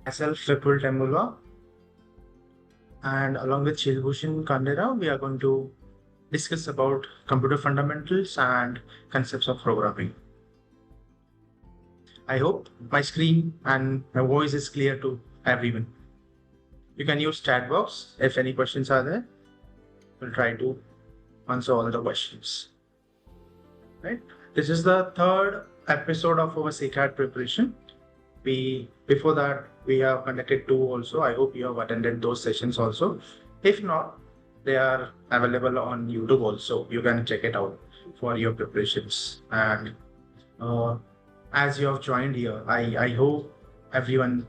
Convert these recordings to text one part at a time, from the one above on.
Myself, Vipul Tembulwa, and along with Shilbhushan Kandera, we are going to discuss about computer fundamentals and concepts of programming. I hope my screen and my voice is clear to everyone. You can use chat box if any questions are there. We'll try to answer all the questions. Right? This is the third episode of our CCAT preparation. Before that we have conducted two also. I hope you have attended those sessions also. If not, they are available on YouTube also. You can check it out for your preparations. And as you have joined here, I hope everyone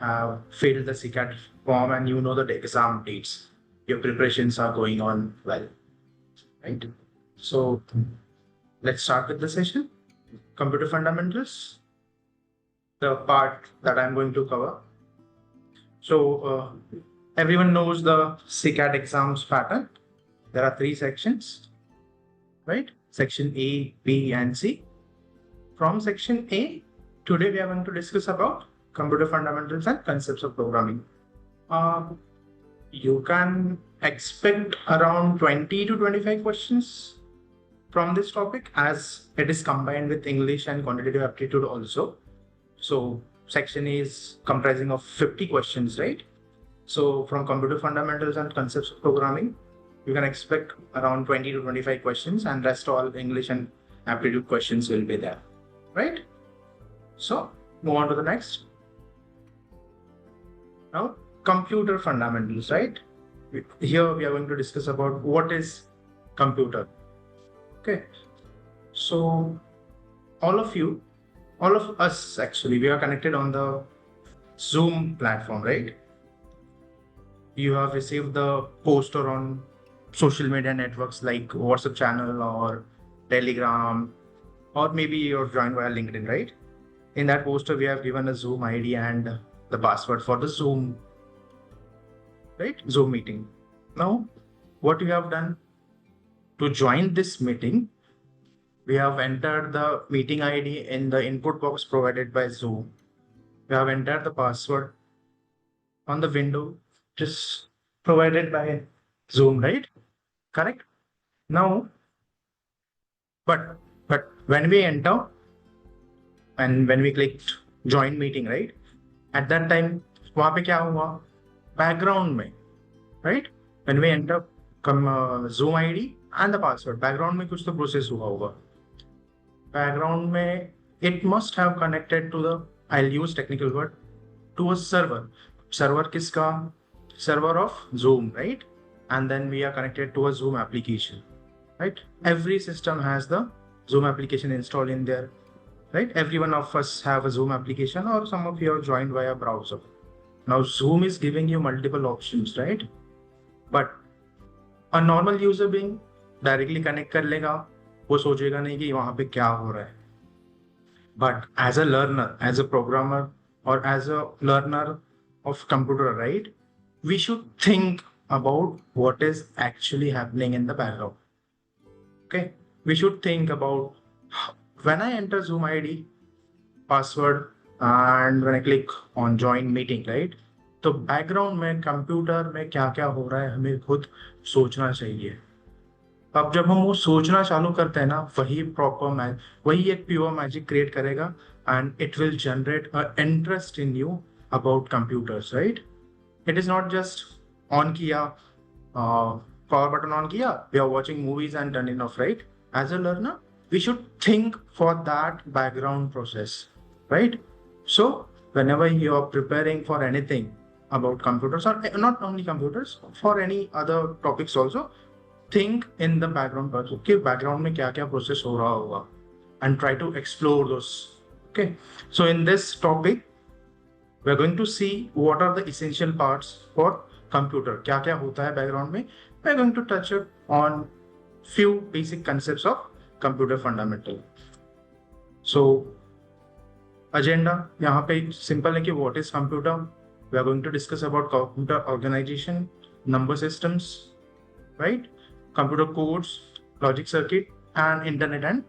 have filled the CCAT form and you know the exam dates. Your preparations are going on well, right? So let's start with the session. Computer fundamentals, the part that I'm going to cover. So everyone knows the CCAT exams pattern. There are three sections, right? Section A, B, and C. From section A, today we are going to discuss about computer fundamentals and concepts of programming. You can expect around 20 to 25 questions from this topic, as it is combined with English and quantitative aptitude also. So section A is comprising of 50 questions, right? So from computer fundamentals and concepts of programming, you can expect around 20 to 25 questions, and rest all English and aptitude questions will be there, right? So move on to the next. Now, computer fundamentals, right? Here we are going to discuss about what is computer. Okay, so all of us actually, we are connected on the Zoom platform, right? You have received the poster on social media networks like WhatsApp channel or Telegram, or maybe you're joined via LinkedIn, right? In that poster, we have given a Zoom ID and the password for the Zoom, right? Zoom meeting. Now, what we have done to join this meeting, we have entered the meeting ID in the input box provided by Zoom. We have entered the password on the window just provided by Zoom, right? Correct? Now, but when we enter and when we clicked join meeting, right? At that time, वहाँ पे क्या हुआ? Background में, right? When we enter Zoom ID and the password, background में कुछ तो process हुआ होगा. Background में it must have connected to the, I'll use technical word, to a server. Server किसका? Server of Zoom, right? And then we are connected to a Zoom application, right? Every system has the Zoom application installed in there, right? Every one of us have a Zoom application, or some of you are joined via browser. Now Zoom is giving you multiple options, right? But a normal user being directly connect कर लेगा, वो सोचेगा नहीं कि वहाँ पे क्या हो रहा है. But as a learner, as a programmer, or as a learner of computer, right, we should think about what is actually happening in the background. Okay, we should think about when I enter Zoom ID, password, and when I click on join meeting, right? तो background में computer में क्या क्या हो रहा है हमें खुद सोचना चाहिए. अब जब हम वो सोचना चालू करते हैं ना, वही एक प्योर मैजिक क्रिएट करेगा, and it will generate a interest in you about computers, right? It is not just on किया, पावर बटन ऑन किया, we are watching movies and turn in off, right? As a learner we should think for that background process, right? So whenever you are preparing for anything about computers, or not only computers, for any other topics also, think in the background process. Okay, background में क्या क्या process हो रहा होगा, and try to explore those. Okay, so in this topic we are going to see what are the essential parts for computer. क्या क्या होता है background में. We are going to touch on few basic concepts of computer fundamental. So agenda यहाँ पे simple है कि what is computer. We are going to discuss about computer organization, number systems, right? Computer codes, logic circuit, and internet and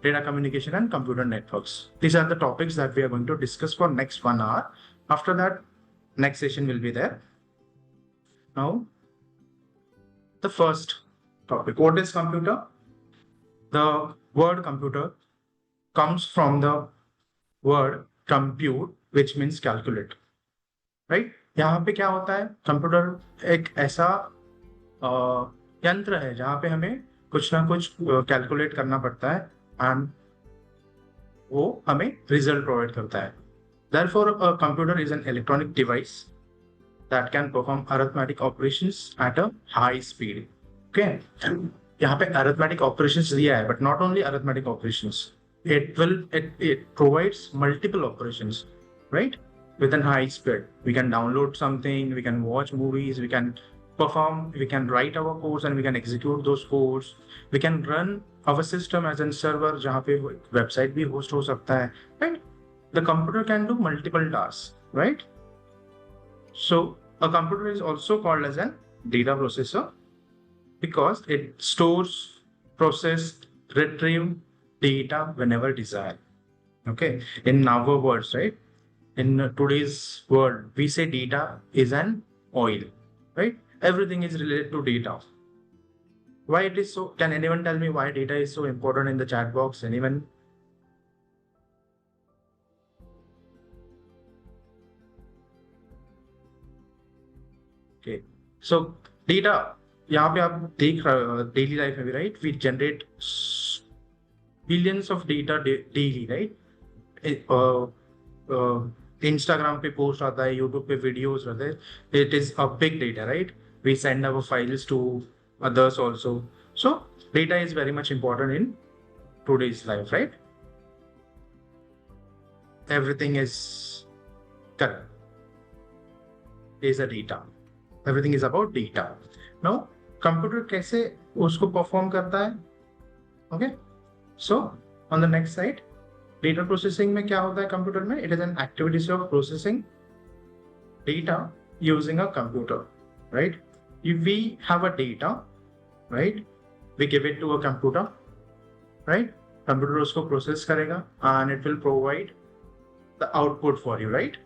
data communication and computer networks. These are the topics that we are going to discuss for next 1 hour. After that, next session will be there. Now, the first topic. What is computer? The word computer comes from the word compute, which means calculate. Right? यहाँ पे क्या होता है? Computer एक ऐसा यंत्र है जहाँ पे हमें कुछ ना कुछ कैलकुलेट करना पड़ता है एंड वो हमें रिजल्ट प्रोवाइड करता है. Therefore, a computer is an electronic device that can perform arithmetic operations at a high speed. Okay. यहाँ पे arithmetic operations दिया है, but not only arithmetic operations. It provides multiple operations, right? With a high speed. We can download something, we can watch movies, we can write our codes and we can execute those codes. We can run our system as a server जहाँ पे website भी host हो सकता है, right? The computer can do multiple tasks, right? So a computer is also called as a data processor because it stores, process, retrieve data whenever desired. Okay, in our words, right? In today's world, we say data is an oil, right? Everything is related to data. Why it is so? Can anyone tell me why data is so important in the chat box? Anyone? Okay, so data. यहाँ पे आप देख daily life में भी, right? We generate billions of data daily, right? Instagram पे post आता है, YouTube पे वीडियोस रहते हैं. It is a big data, right? We send our files to others also. So data is very much important in today's life, right? Everything is correct. Is a data. Everything is about data. Now, computer कैसे उसको perform करता है? Okay. So on the next slide. Data processing में क्या होता है computer में? It is an activity of processing data using a computer, right? If we have a data, right? We give it to a computer, right? Computer उसको process करेगा and it will provide the output for you, right?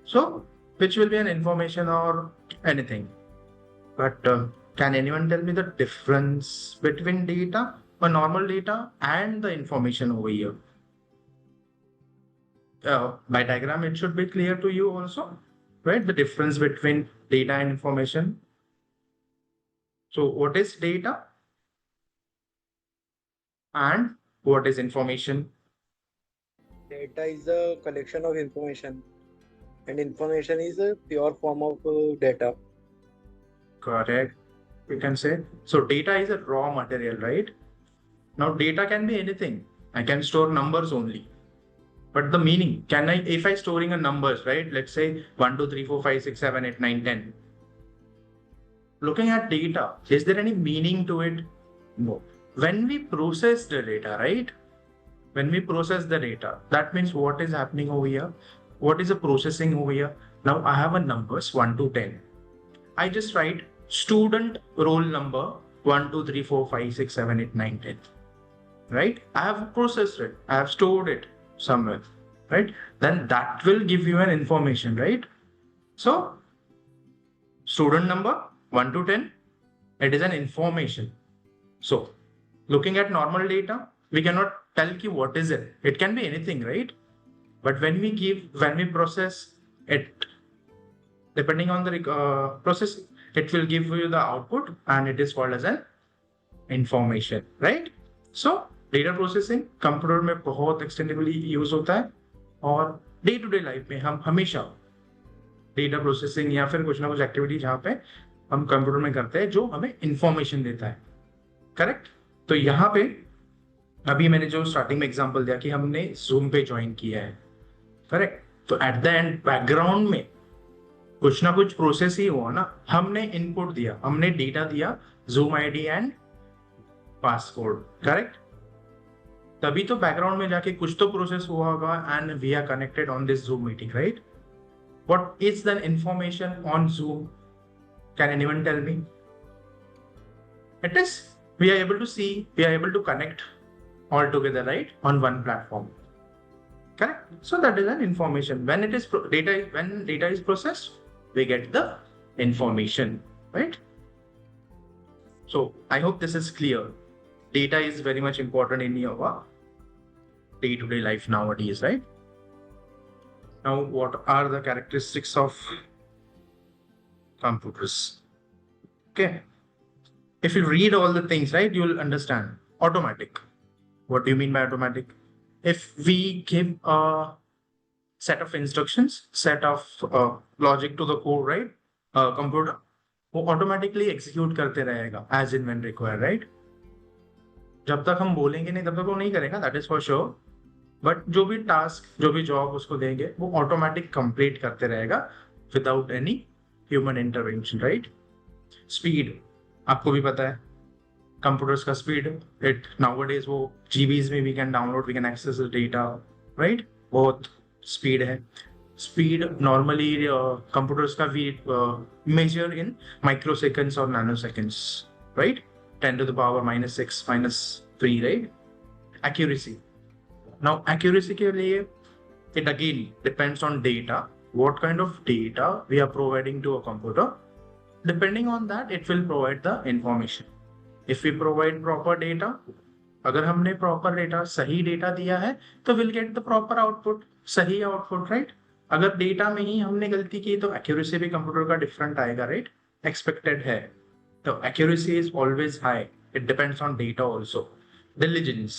So, which will be an information or anything. But can anyone tell me the difference between data, a normal data, and the information over here? By diagram, it should be clear to you also, right? The difference between data and information. So what is data and what is information? Data is a collection of information and information is a pure form of data. Correct. We can say. So data is a raw material, right? Now data can be anything. I can store numbers only. But the meaning, if I storing a numbers, right? Let's say 1, 2, 3, 4, 5, 6, 7, 8, 9, 10. Looking at data, is there any meaning to it? No. When we process the data, right? When we process the data, that means what is happening over here? What is the processing over here? Now I have a numbers 1 to 10. I just write student roll number 1, 2, 3, 4, 5, 6, 7, 8, 9, 10. Right? I have processed it. I have stored it somewhere, right? Then that will give you an information, right? So student number 1 to 10, it is an information. So looking at normal data, we cannot tell you what is it. It can be anything, right? But when we process it, depending on the process, it will give you the output and it is called as an information, right? So data processing computer में बहुत extensively use होता है और day to day life में हम हमेशा data processing या फिर कुछ ना कुछ एक्टिविटी जहाँ पे हम कंप्यूटर में करते हैं जो हमें इंफॉर्मेशन देता है. करेक्ट. तो यहाँ पे अभी मैंने जो स्टार्टिंग में एग्जांपल दिया कि हमने जूम पे ज्वाइन किया है. करेक्ट. तो एट द एंड बैकग्राउंड में कुछ ना कुछ प्रोसेस ही हुआ ना. हमने इनपुट दिया, हमने डेटा दिया, zoom ID and passcode. Correct. तभी तो बैकग्राउंड में जाके कुछ तो प्रोसेस हुआ होगा and we are connected on this Zoom meeting, right? What is the information on Zoom? Can anyone tell me? It is we are able to see, we are able to connect all together, right, on one platform. Correct? So that is an information. When it is when data is processed, we get the information, right? So I hope this is clear. Data is very much important in your day-to-day life nowadays, right? Now, what are the characteristics of computers? Okay. If you read all the things, right, you will understand. Automatic. What do you mean by automatic? If we give a set of instructions, set of logic to the code, right? Computer, वो automatically execute करते रहेगा as in when required, right? जब तक हम बोलेंगे नहीं तब तक वो नहीं करेगा, that is for sure. But जो भी टास्क, जो भी जॉब उसको देंगे, वो ऑटोमेटिक कंप्लीट करते रहेगा without any human intervention, right? Speed आपको भी पता है, कंप्यूटर्स का स्पीड, इट नाउअडेज वो जीबीज में we can download, we can access the data, right? बहुत स्पीड है. स्पीड नॉर्मली कंप्यूटर्स का we measure in micro seconds और nano seconds, right? 10 to the power -6 -3, right? Accuracy. Now, accuracy के लिए it again depends on data. What kind of data we are providing to a computer? Depending on that, it will provide the information. If we provide proper data, अगर हमने proper data, सही data दिया है, तो we'll get the proper output, सही output, right? अगर data में ही हमने गलती की, तो accuracy भी computer का different आएगा, right? Expected है. So accuracy is always high. It depends on data also. Diligence,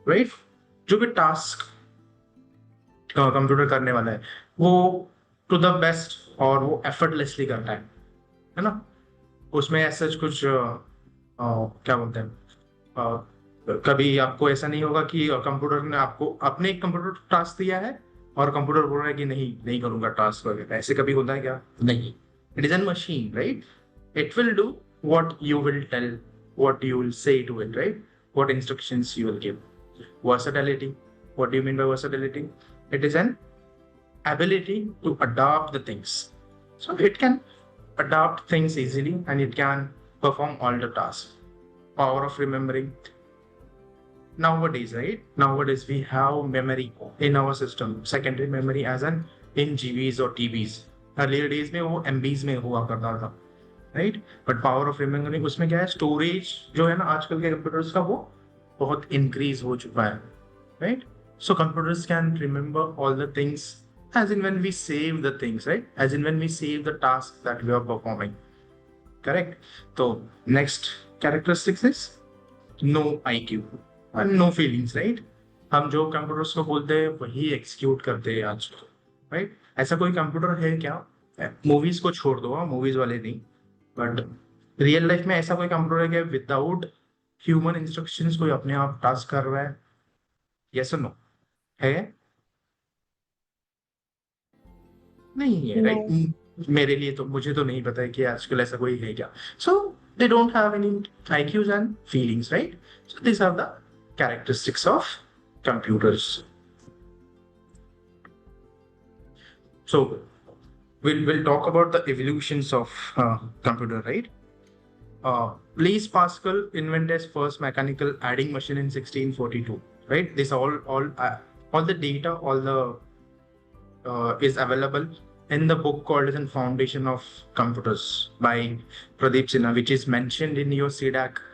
right? जो भी टास्क कंप्यूटर करने वाला है वो टू द बेस्ट और वो एफर्टलेसली करता है ना? उसमें ऐसा कुछ क्या बोलते हैं, कभी आपको ऐसा नहीं होगा कि कंप्यूटर ने आपको अपने एक कंप्यूटर टास्क दिया है और कंप्यूटर बोल रहा है कि नहीं करूंगा टास्क वगैरह. ऐसे कभी होता है क्या? नहीं. It is N machine, right? It will do what you will tell, what you will say to it, right? What instructions you will give. Versatility. What do you mean by versatility? It is an ability to adapt the things. So it can adapt things easily and it can perform all the tasks. Power of remembering. Nowadays, right? Nowadays we have memory in our system. Secondary memory as an in GBs or TBs. Earlier days में वो MBs में हुआ करता था, right? But power of remembering उसमें क्या है, storage जो है ना आजकल के कंप्यूटर्स का वो बहुत इंक्रीज हो चुका है, right? So computers can remember all the things as in when we save the things, right? As in when we save the task that we are performing, correct? तो next characteristics is no IQ and no feelings, right? हम जो computers को बोलते हैं वही execute करते हैं आजकल, राइट? ऐसा कोई कंप्यूटर है क्या? मूवीज को छोड़ दो, मूवीज वाले नहीं, बट रियल लाइफ में ऐसा कोई कंप्यूटर है कि विदाउट ह्यूमन इंस्ट्रक्शंस कोई अपने आप टास्क कर रहा है? यस और नो? है? नहीं है, राइट? मेरे लिए तो, मुझे तो नहीं पता है कि आजकल ऐसा कोई है क्या. So they don't have any IQs and feelings, right? So this are the characteristics of computers. So we'll talk about the evolutions of computer, right? Blaise Pascal invented first mechanical adding machine in 1642, right? This all the data, all the is available in the book called as Foundation of Computers by Pradeep Sinha, which is mentioned in your CDAC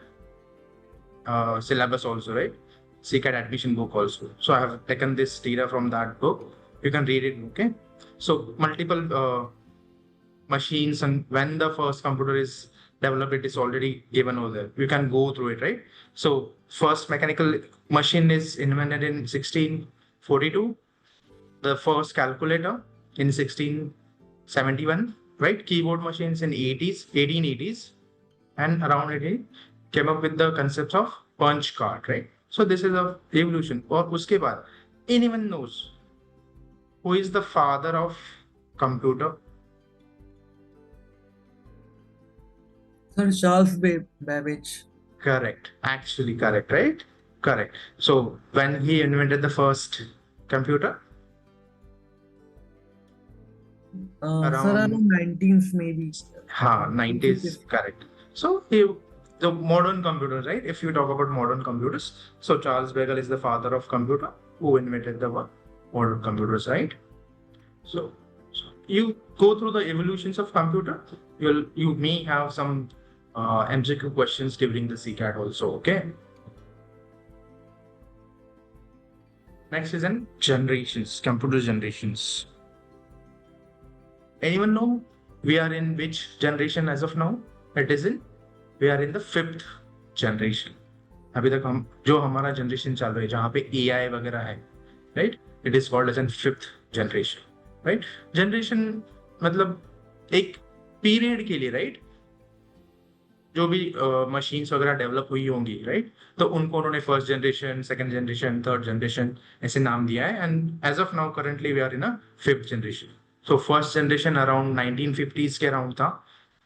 syllabus also, right? CCAT admission book also. So I have taken this data from that book. You can read it, okay? So multiple machines, and when the first computer is developed, it is already given over there. You can go through it, right? So first mechanical machine is invented in 1642. The first calculator in 1671, right? Keyboard machines in 1880s, and around 18 came up with the concepts of punch card, right? So this is a evolution. और उसके बाद anyone knows who is the father of computer? Sir, Charles Babbage. Correct. Actually correct, right? Correct. So when he invented the first computer? Sir, around 19th maybe. 90s, correct. So the modern computers, right? If you talk about modern computers, so Charles Babbage is the father of computer, who invented the one. for computers, right? So you go through the evolutions of computer. You may have some MCQ questions during the CCAT also. Okay. Next is in generations, computer generations. Anyone know we are in which generation as of now? We are in the 5th generation. अभी तक हम जो हमारा generation चल रहा है जहाँ पे AI वगैरह है, right? It is called as an 5th generation, right? Generation मतलब एक पीरियड के लिए, right? जो भी मशीन्स वगैरह डेवलप हुई होंगी, राइट? तो उनको उन्होंने first generation, second generation, third generation ऐसे नाम दिया है. And as of now currently we are in a 5th generation. So first generation around 1950s के अराउंड था.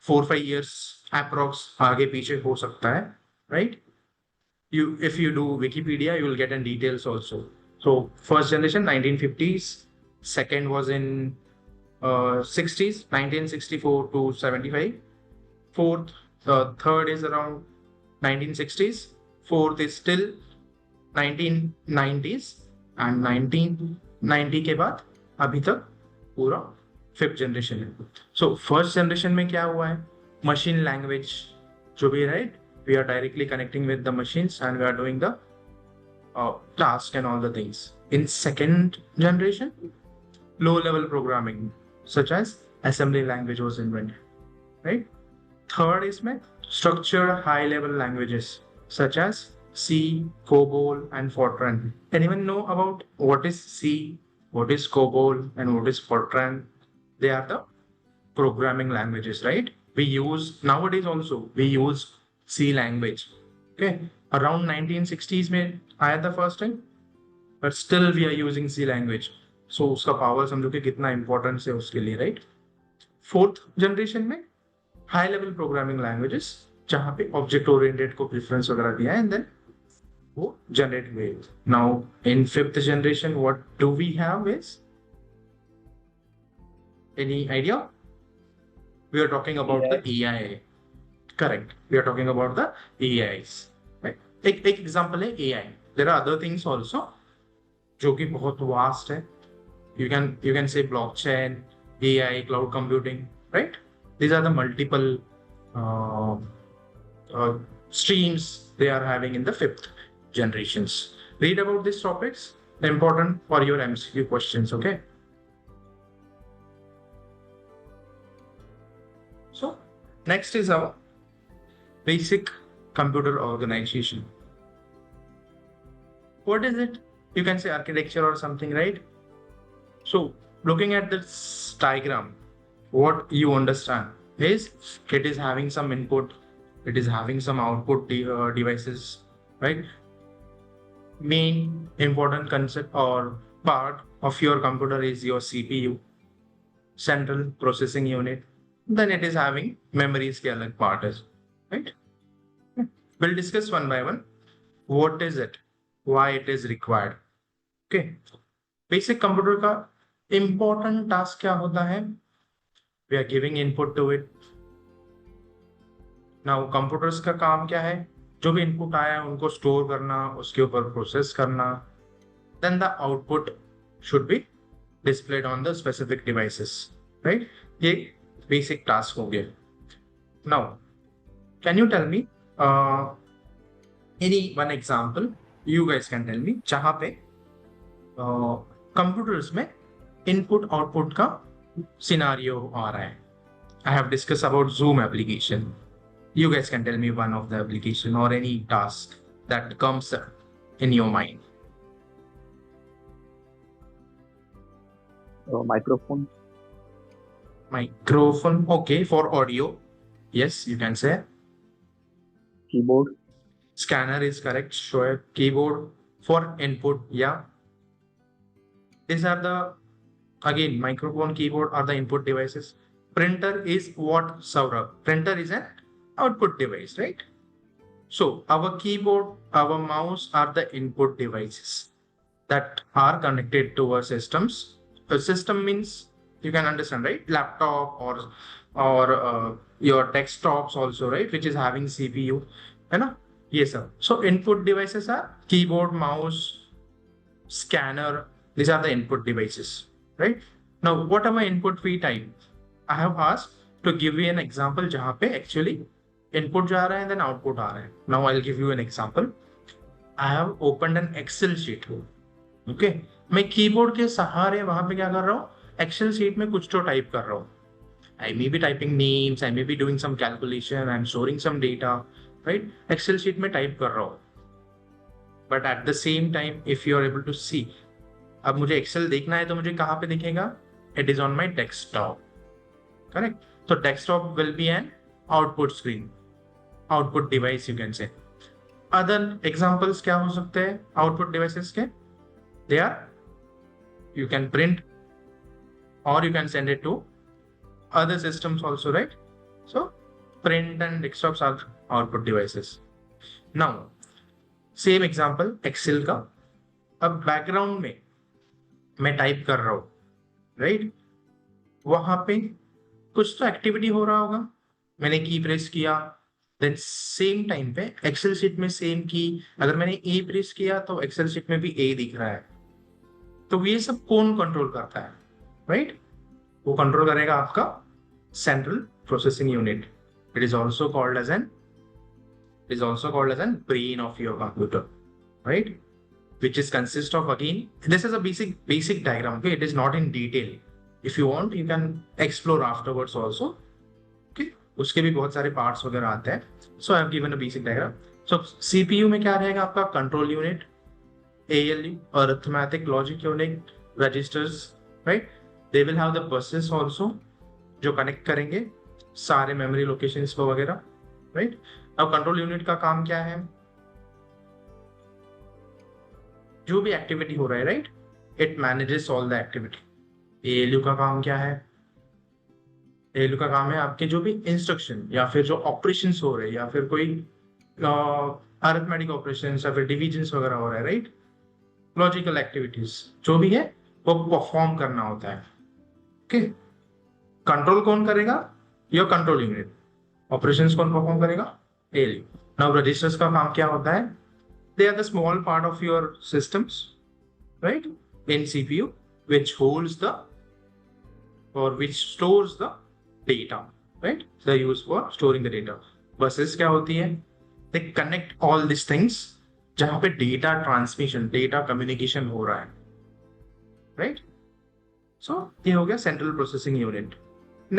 4-5 years अप्रॉक्स आगे पीछे हो सकता है, right? If you do Wikipedia, you will get in details also. So first generation 1950s, second was in 60s, 1964 to 75. Fourth, third is around 1960s. Fourth is still 1990s, and 1990 के बाद अभी तक पूरा 5th जनरेशन है. So first generation में क्या हुआ है? Machine language जो भी, right? We are directly connecting with the machines and we are doing the task and all the things. In second generation, low level programming such as assembly language was invented, right? Third is structured high level languages such as C, COBOL and Fortran. Anyone know about what is C, what is COBOL and what is Fortran? They are the programming languages, right? We use nowadays also we use C language. Okay, around 1960s में आया था first time, but still we are using C language. So उसका power समझो कि कितना importance है उसके लिए, right? Fourth generation में high level programming languages जहाँ पे object oriented को preference वगैरह दिया है, and then वो generate हुए. Now in 5th generation what do we have is, any idea? We are talking about the AI. Correct. We are talking about the AIs. Right? एक example है AI. There are other things also जो कि बहुत vast है. You can say blockchain, AI, cloud computing, right? These are the multiple streams they are having in the 5th generations. Read about these topics. Important for your MCQ questions. Okay. So next is our basic computer organization. What is it? You can say architecture or something, right? So looking at this diagram, what you understand is it is having some input, it is having some output devices, right? Main important concept or part of your computer is your CPU, central processing unit. Then it is having memories के अलग part है, right? We'll discuss one by one. What is it? Why it is required? Okay. Basic computer का important task क्या होता है? We are giving input to it. Now computers का काम क्या है? जो भी input आया है उनको store करना, उसके ऊपर process करना. Then the output should be displayed on the specific devices, right? ये basic task हो गया. Now, can you tell me any one example? You guys can tell me जहाँ पे computers में input output का scenario आ रहा है. I have discussed about Zoom application. You guys can tell me one of the application or any task that comes in your mind. Microphone. Microphone, okay, for audio. Yes, you can say. Keyboard. Scanner is correct, sure. Keyboard for input, yeah. These are the, again, microphone, keyboard are the input devices. Printer is what, Saurabh? Printer is an output device, right? So our keyboard, our mouse are the input devices that are connected to our systems. A system means, you can understand, right? Laptop or your desktops also, right? Which is having CPU, है Yes, sir. So input devices are keyboard, mouse, scanner. These are the input devices, right? Now, whatever input we type, I have asked to give you an example जहाँ पे actually input जा रहा है then output आ रहा है. Now I'll give you an example. I have opened an Excel sheet. Okay, मैं keyboard के सहारे वहां पे क्या कर रहा हूँ, Excel sheet में कुछ तो टाइप कर रहा हूँ. I may be typing names, I may be doing some calculation, I'm storing some data, right? Excel sheet में टाइप कर रहा हूँ. But at the same time, if you are able to see, अब मुझे Excel देखना है तो मुझे कहाँ पे दिखेगा? It is on my desktop, correct? So desktop will be an output screen, output device you can say. Other examples क्या हो सकते हैं output devices के? They are, you can print or you can send it to other systems also, right? So print and desktops are output devices. Now same example Excel का, अब background में मैं type कर रहा हूँ, राइट? वहां पे कुछ तो एक्टिविटी हो रहा होगा, मैंने की प्रेस किया, देन सेम टाइम पे एक्सेल शीट में सेम की, अगर मैंने ए प्रेस किया तो एक्सेल शीट में भी ए दिख रहा है. तो ये सब कौन कंट्रोल करता है, राइट? वो कंट्रोल करेगा आपका central processing unit. It is also called as an brain of your computer, right? Which is consist of, again, this is a basic diagram, okay? It is not in detail. If you want, you can explore afterwards also, okay? उसके भी बहुत सारे parts वगैरह आते हैं. So I have given a basic diagram. So CPU में क्या रहेगा आपका? Control unit, ALU, arithmetic logic unit, registers, right? They will have the buses also जो connect करेंगे सारे memory locations को वगैरह, right? अब control unit का काम क्या है? जो भी एक्टिविटी हो रहा है, right, it manages all the activity. ALU का काम क्या है? एएलयू का काम है आपके जो भी इंस्ट्रक्शन या फिर जो ऑपरेशंस हो रहे हैं या फिर कोई अरिथमेटिक ऑपरेशंस या फिर डिविजन्स वगैरह हो रहा है, राइट, लॉजिकल एक्टिविटीज जो भी है वो परफॉर्म करना होता है. ओके, कंट्रोल कौन करेगा? Your control unit. ऑपरेशंस कौन परफॉर्म करेगा? एएलयू. नाउ रजिस्टर्स का काम क्या होता है? They are the small part of your systems, right, in CPU, which holds the or which stores the data, right? They are used for storing the data. Buses क्या होती है? They connect all these things जहाँ पे data transmission, data communication हो रहा है, right? So ये हो गया central processing unit.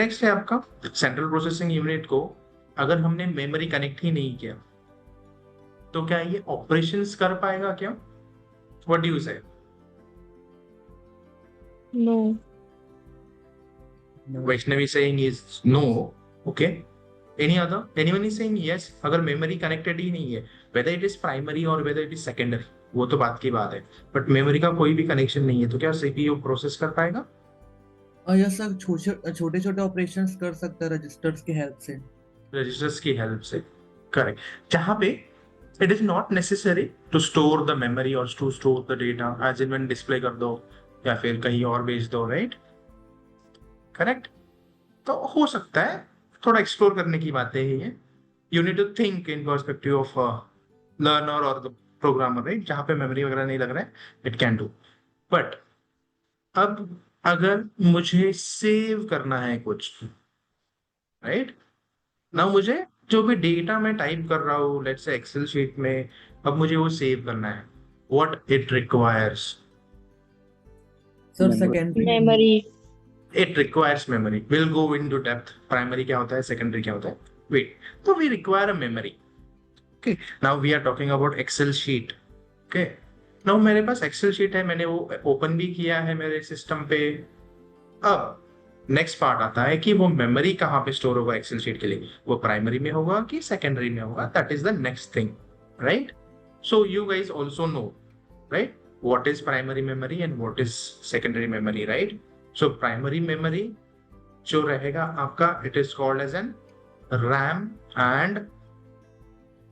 Next है आपका central processing unit को अगर हमने memory connect ही नहीं किया तो क्या ये ऑपरेशंस कर पाएगा क्या? व्हाट डू यू से? No. Vaishnavi saying is no. Okay. Anyone is saying yes. अगर मेमोरी कनेक्टेड ही नहीं है, whether it is primary or whether it is secondary, वो तो बात की बात है. बट मेमोरी का कोई भी कनेक्शन नहीं है तो क्या सीपीयू प्रोसेस कर पाएगा? यस सर, छोटे छोटे ऑपरेशंस कर सकता है रजिस्टर्स की हेल्प से. रजिस्टर्स की हेल्प से, करेक्ट. जहाँ पे it is not necessary to store the memory or to store the data as in when display कर दो या फिर कहीं और भेज दो, right? Correct? तो हो सकता है, थोड़ा एक्सप्लोर करने की बातें ही है. You need to think in perspective of learner or the programmer, right? जहाँ पे मेमोरी वगैरह नहीं लग रहा है, it can do. But अब अगर मुझे सेव करना है कुछ, right? ना मुझे जो भी डेटा मैं टाइप कर रहा हूँ लेट्स से एक्सेल शीट में, अब मुझे वो सेव करना है. What it requires? Sir secondary Memory. It requires memory. Will go into depth. Primary क्या होता है, सेकेंडरी क्या होता है. वेट, तो we require a memory. Okay, now we are talking about Excel sheet. Okay, now मेरे पास एक्सेल शीट है, मैंने वो ओपन भी किया है मेरे सिस्टम पे. अब नेक्स्ट पार्ट आता है कि वो मेमोरी कहाँ पे स्टोर होगा एक्सेल शीट के लिए, वो प्राइमरी में होगा कि सेकेंडरी में होगा. That is the next thing, right? So you guys also know, right, what is primary memory and what is secondary memory, right? So primary memory जो रहेगा आपका, it is called as an RAM and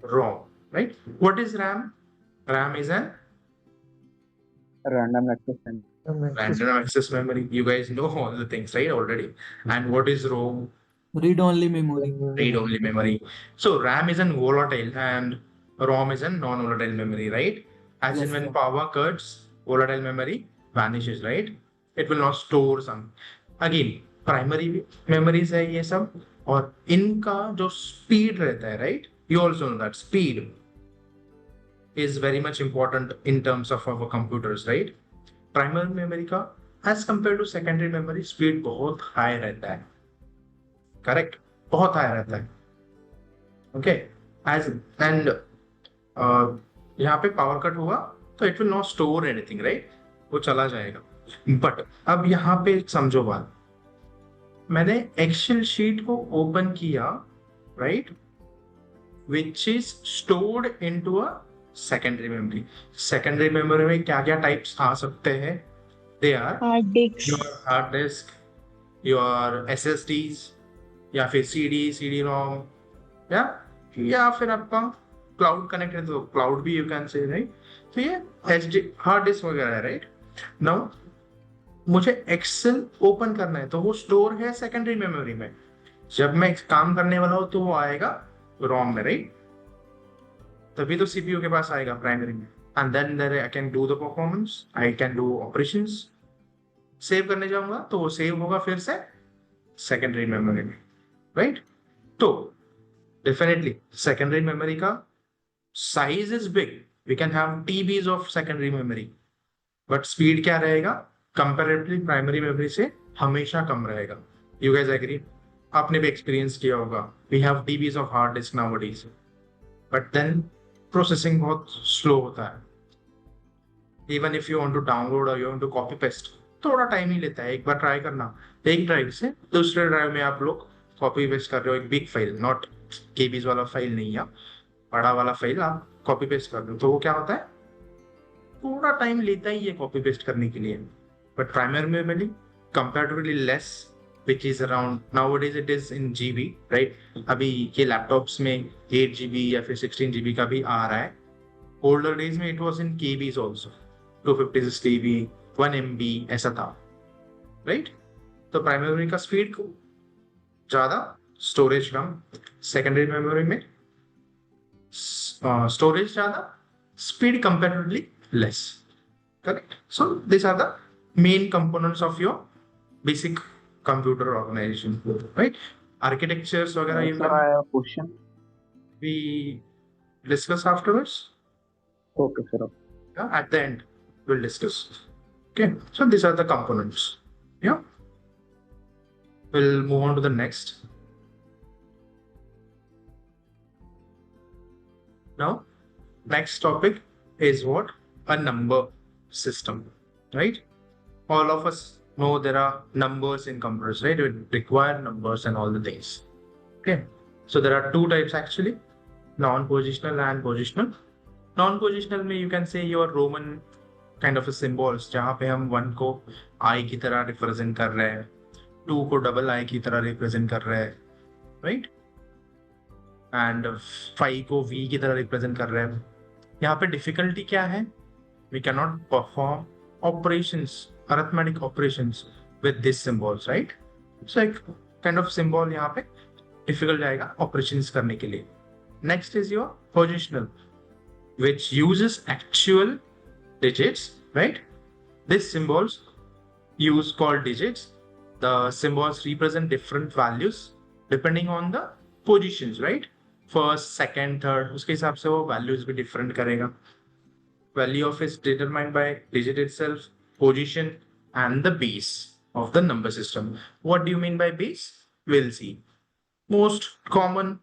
ROM, right? What is RAM? RAM is an random access memory. random access memory. You guys know all the things, right, already. And what is ROM? Read only memory. Read only memory. So RAM is an volatile and ROM is a non-volatile memory, right? As Yes, in when sir. power cuts, volatile memory vanishes, right? It will not store some. Again, primary memories है ये सब, और इनका जो speed रहता है, right? You also know that speed is very much important in terms of our computers, right? Primary memory का as compared to secondary memory speed बहुत high रहता है, correct? बहुत high रहता है, okay? As and यहाँ पे पावर कट हुआ तो it will not store anything, right? वो चला जाएगा. बट अब यहाँ पे एक समझो बात, मैंने एक्सेल शीट को ओपन किया, right, which is stored into a secondary memory. Secondary memory में क्या क्या टाइप्स आ सकते हैं? They are Hard disks. Your hard disk, your SSDs, या फिर CD रोम, या फिर आपका क्लाउड कनेक्टेड, तो क्लाउड भी यू कैन से, राइट? तो ये HD हार्ड डिस्क वगैरह है, राइट? नाउ मुझे एक्सेल ओपन करना है तो वो स्टोर है सेकेंडरी मेमोरी में. जब मैं काम करने वाला हूं तो वो आएगा रोम में, राइट? तभी तो CPU के पास आएगा प्राइमरी में. And then there I can do the performance, I can do operations. Save करने जाऊंगा तो वो सेव होगा फिर से सेकेंडरी मेमोरी में, राइट? तो डेफिनेटली सेकेंडरी मेमोरी का size is big. We can have TBs of secondary memory, but speed क्या रहेगा? Comparatively primary memory से हमेशा कम रहेगा. You guys agree? आपने भी एक्सपीरियंस किया होगा. We have TBs of hard disk nowadays, but then processing बहुत slow होता है. Even if you want to download or you want to copy paste, थोड़ा टाइम ही लेता है. एक बार ट्राई करना, एक ड्राइव से दूसरे ड्राइव में आप लोग कॉपी पेस्ट कर रहे हो, एक बिग फाइल, नॉट KBs वाला फाइल नहीं है, बड़ा वाला फाइल आप कॉपी पेस्ट कर दो, तो वो क्या होता है, थोड़ा टाइम लेता ही है कॉपी पेस्ट करने के लिए. But primary memory comparatively less, which is around nowadays it is in GB, right? अभी ये लैपटॉप्स में 8 GB या फिर 16 GB का भी आ रहा है. ओल्डर डेज में it was in KBs also, 256 KB, 1 MB ऐसा था, राइट? तो प्राइमरी मेमोरी का स्पीड ज्यादा, स्टोरेज कम. सेकेंडरी मेमोरी में storage ज्यादा, speed comparatively less, correct? So these are the main components of your basic computer organization, right? Architectures वगैरह ये Sir, I have a question. we discuss afterwards. Okay, sir. Yeah, at the end we'll discuss. Okay, so these are the components. Yeah, we'll move on to the next. Now, next topic is what? A number system, right? All of us know there are numbers in computers, right? We require numbers and all the things. Okay, so there are two types actually, non-positional and positional. Non-positional में you can say your Roman kind of a symbols, जहाँ पे हम 1 को I की तरह represent कर रहे हैं, 2 को double I की तरह represent कर रहे हैं, right? एंड 5 को V की तरह रिप्रेजेंट कर रहे हैं. यहाँ पे डिफिकल्टी क्या है? We can not perform operations, arithmetic operations with this symbols, right? So एक काइंड ऑफ सिंबल यहाँ पे डिफिकल्ट जाएगा ऑपरेशंस करने के लिए. Next is your positional, which uses actual digits, right? This symbols use called digits. The symbols represent different values depending on the positions, right? First, second, third, उसके हिसाब से वो वैल्यूज भी डिफरेंट करेगा. Value of is determined by digit itself, position and the base of the number system. What do you mean by base? We'll see. Most common,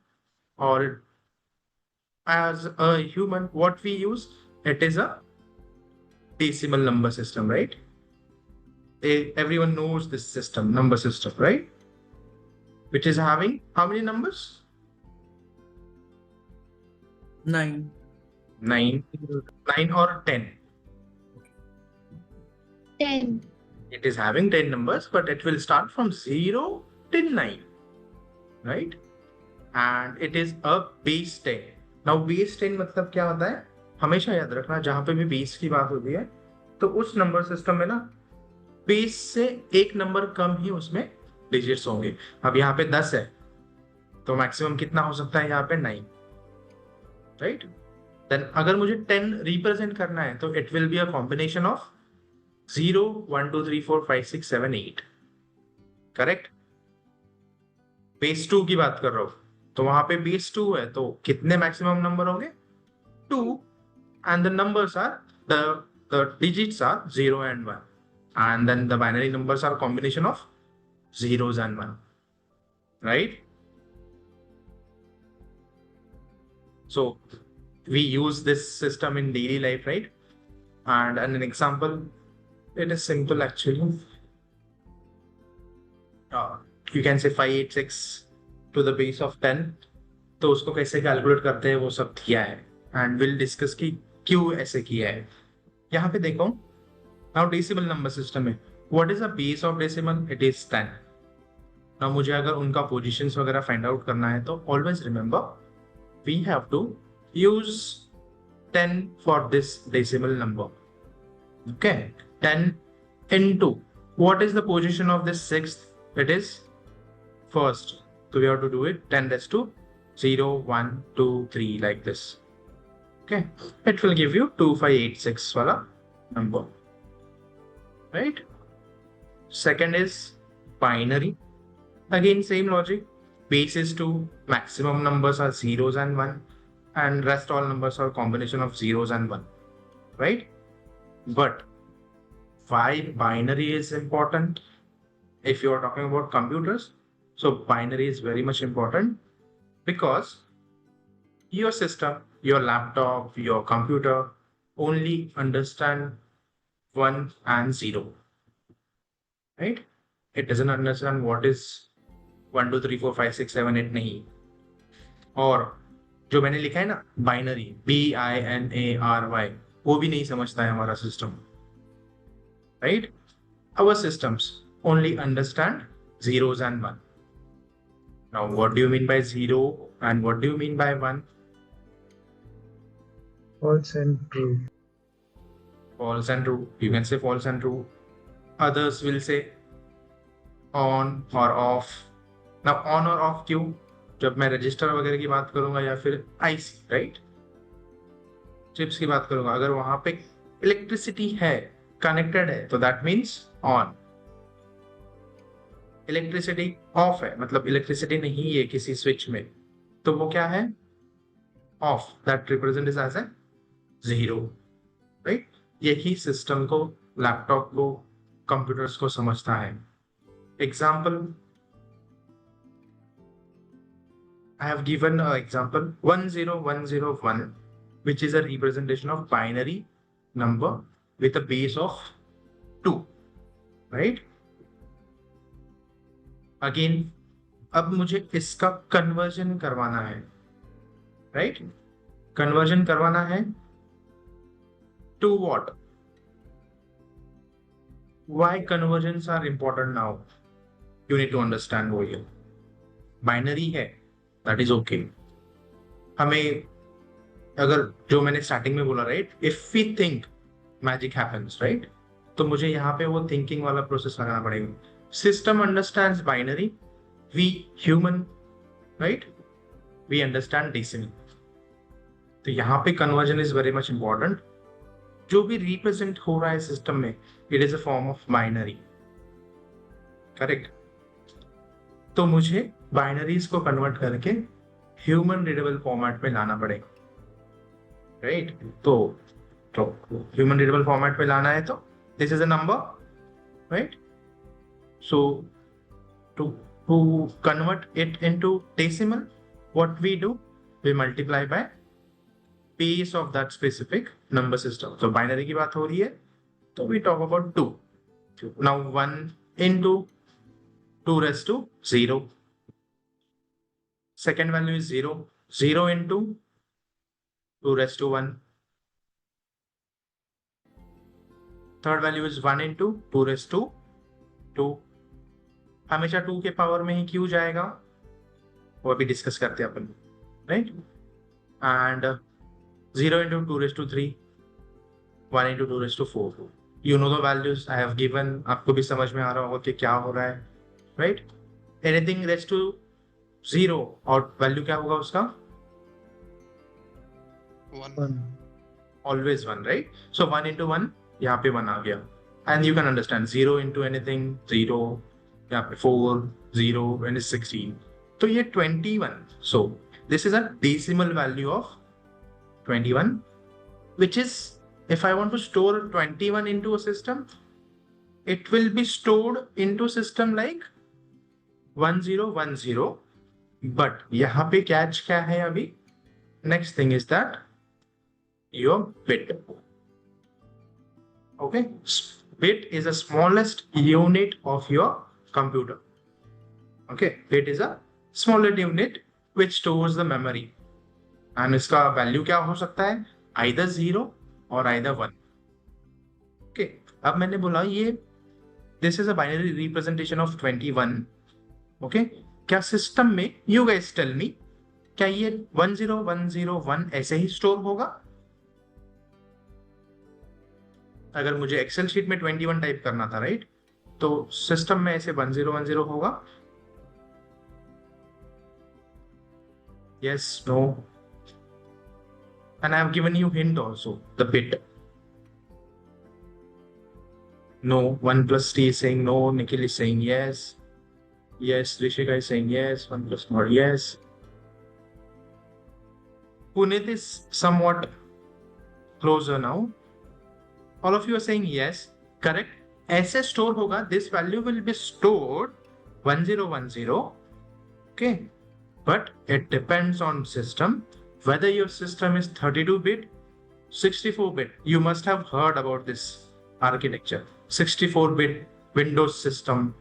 or as a human, what we use, it is a decimal number system, right? Everyone knows this system, number system, right? Which is having how many numbers? 9. 9 or 10? 10. It is having 10 numbers, but it will start from 0 till 9, right? And it is a base 10. Now base 10 मतलब क्या होता है? हमेशा याद रखना, जहां पे भी बेस की बात होती है तो उस नंबर सिस्टम में ना बेस से एक नंबर कम ही उसमें डिजिट्स होंगे. अब यहाँ पे 10 है तो मैक्सिमम कितना हो सकता है? यहाँ पे 9, राइट? देन अगर मुझे 10 रिप्रेजेंट करना है तो it will be a combination of 0 1 2 3 4 5 6 7 8, correct. Base 2 की बात कर रहा हूं, तो वहां पे बेस 2 है, तो कितने मैक्सिमम नंबर होंगे? 2, and the numbers are the digits are 0 and 1, and then the binary numbers are combination of zeros and 1, right? So we use this system in daily life, right? And an example, it is simple actually. You can say 586 to the base of 10, तो उसको कैसे calculate करते हैं वो सब किया है, and will discuss कि क्यों ऐसे किया है। यहाँ पे देखो, नाउ डेसिमल नंबर सिस्टम है, what is the base of decimal? It is 10। Now मुझे अगर उनका पोजीशंस वगैरह फाइंड आउट करना है तो always remember we have to use 10 for this decimal number, okay. 10 into what is the position of this sixth? It is first, so we have to do it 10 raised to 0 1 2 3 like this, okay. It will give you 2586 wala number, right? Second is binary, again same logic, base is 2, maximum numbers are zeros and 1, and rest all numbers are combination of zeros and 1, right? But why binary is important if you are talking about computers? So binary is very much important because your system, your laptop, your computer only understand 1 and 0, right? It doesn't understand what is 1 2 3 4 5 6 7 8 नहीं। और जो मैंने लिखा है ना binary, BINARY, वो भी नहीं समझता है हमारा system, right? Our systems only understand zeros and 1. Now, what do you mean by 0 and what do you mean by 1? False and true. False and true. You can say false and true. Others will say on or off. Now, on or off क्यों? जब मैं register वगैरह की बात करूंगा या फिर IC, right, chips की बात करूंगा, अगर वहां पे इलेक्ट्रिसिटी है, कनेक्टेड है, तो that means on. Elasticity of है, मतलब इलेक्ट्रिसिटी नहीं है किसी स्विच में, तो वो क्या है? Off. That represent as a 0, right? यही सिस्टम को, लैपटॉप को, कंप्यूटर्स को समझता है। Example, I have given an example 10101, which is a representation of binary number with a base of 2, right? Again, अब मुझे इसका कन्वर्जन करवाना है, right? कन्वर्जन करवाना है to what? Why conversions are important now? You need to understand over here. Binary है, that is okay. हमें अगर जो मैंने स्टार्टिंग में बोला, right, if we think magic happens, right, तो मुझे यहाँ पे वो थिंकिंग वाला प्रोसेस लगाना पड़ेगा। System understands binary, we human, right, we understand decimal. तो यहाँ पे conversion is very much important. जो भी रिप्रेजेंट हो रहा है सिस्टम में, it is a form of binary, correct. तो मुझे बाइनरीज को कन्वर्ट करके ह्यूमन रीडेबल फॉर्मेट में लाना पड़ेगा, राइट? तो ह्यूमन रीडेबल फॉर्मेट में लाना है तो this is a number, right? So to convert it into decimal, what we do, we multiply by base of that specific number system. तो बाइनरी की बात हो रही है तो we talk about 2. Now 1 into 2 raised to 0. Second value is 0. 0 into 2 raised to 1. Third value is 1 into 2 raised to 2. हमेशा 2 के power में ही क्यों जाएगा वो अभी डिस्कस करते हैं अपन, right? And 0 into 2 raised to 3. 1 into 2 raised to 4. You know the values I have given. आपको भी समझ में आ रहा होगा कि क्या हो रहा है, right? Anything raised to 0 और वैल्यू क्या होगा उसका? 1. Always 1, right? So 1 into 1, यहाँ पे 1 आ गया, and you can understand 0 into anything 0, yeah, 4 0 and is 16. तो ये 21. So this is a decimal value of 21, which is, if I want to store 21 into a system, it will be stored into system like 1010. But यहाँ पे catch क्या है अभी? Next thing is that your bit. Okay, bit is the smallest unit of your computer. Okay, bit is a smallest unit which stores the memory. And इसका value क्या हो सकता है? Either 0 or either 1. Okay, अब मैंने बोला ये this is a binary representation of 21. Okay, क्या system में you guys tell me क्या ये 10101 ऐसे ही स्टोर होगा? अगर मुझे एक्सेल शीट में 21 टाइप करना था, राइट, तो सिस्टम में ऐसे 1010 होगा? Yes, no, and I have given you hint also, the bit. No, 1 plus T is saying no, Nikhil is saying yes, yes, Rishika is saying yes, 1 plus more yes. Punit is somewhat closer now. All of you are saying yes, correct. ऐसे store होगा, this value will be stored 1010. Okay, but it depends on system, whether your system is 32-bit, 64-bit. You must have heard about this architecture. 64-bit Windows system,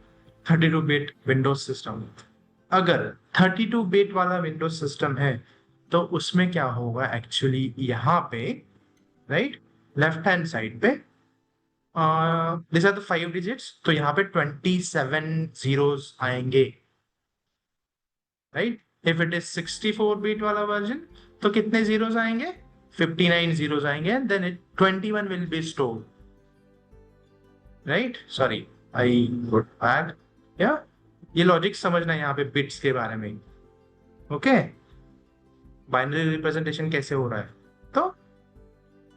32-bit Windows system. अगर 32-bit वाला Windows system है तो उसमें क्या होगा actually? यहाँ पे right left hand side पे दिस आर द 5 डिजिट्स, तो यहाँ पे 27 zeros आएंगे, right. If it is 64-bit वाला वर्जन तो कितने zeros आएंगे? 59 zeros आएंगे. Then it 21 will be stored, right. Sorry, I good bad. या ये लॉजिक समझना यहाँ पे बिट्स के बारे में. ओके, बाइनरी रिप्रेजेंटेशन कैसे हो रहा है? तो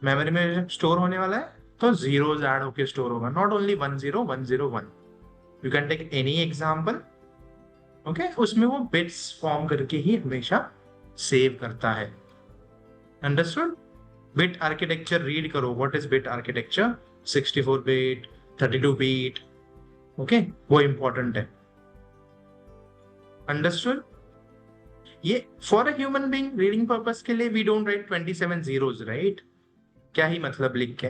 मेमोरी में स्टोर होने वाला है तो zeros ऐड होके स्टोर होगा, not only 10101. You can take any example. Okay, उसमें वो बिट्स फॉर्म करके ही हमेशा सेव करता है. अंडरस्टूड? बिट आर्किटेक्चर रीड करो. What is bit architecture? 64-bit, 32-bit. Okay, वो इंपॉर्टेंट है. अंडरस्टूड? ये for a human being reading purpose के लिए we don't write 27 zeros, right. क्या ही मतलब लिख के?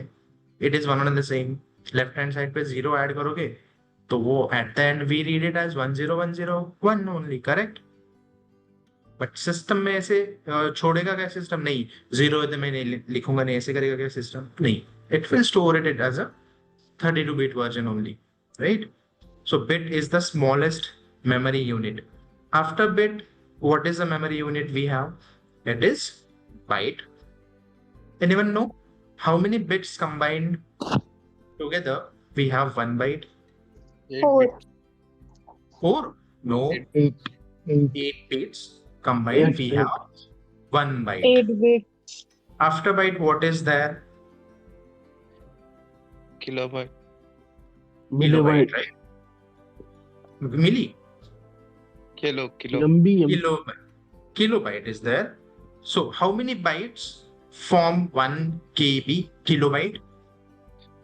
It is one and the same. Left hand side पे 0 ऐड करोगे तो वो at the end we read it as 10101 only, correct. But system में ऐसे छोड़ेगा क्या सिस्टम? नहीं. 0 तो मैं नहीं लिखूंगा, नहीं ऐसे करेगा क्या सिस्टम? नहीं. It will store it as a 32-bit version only, right? So bit is the smallest memory unit. After bit, what is the memory unit we have? It is byte. Anyone know how many bits combined together we have 1 byte? 4. 4? No. 8. 8 bits combined we have 1 byte. 8 bit. After byte, what is there? Kilobyte. Kilobyte, right? Milli. Kilobyte is there. So how many bytes form 1 KB kilobyte?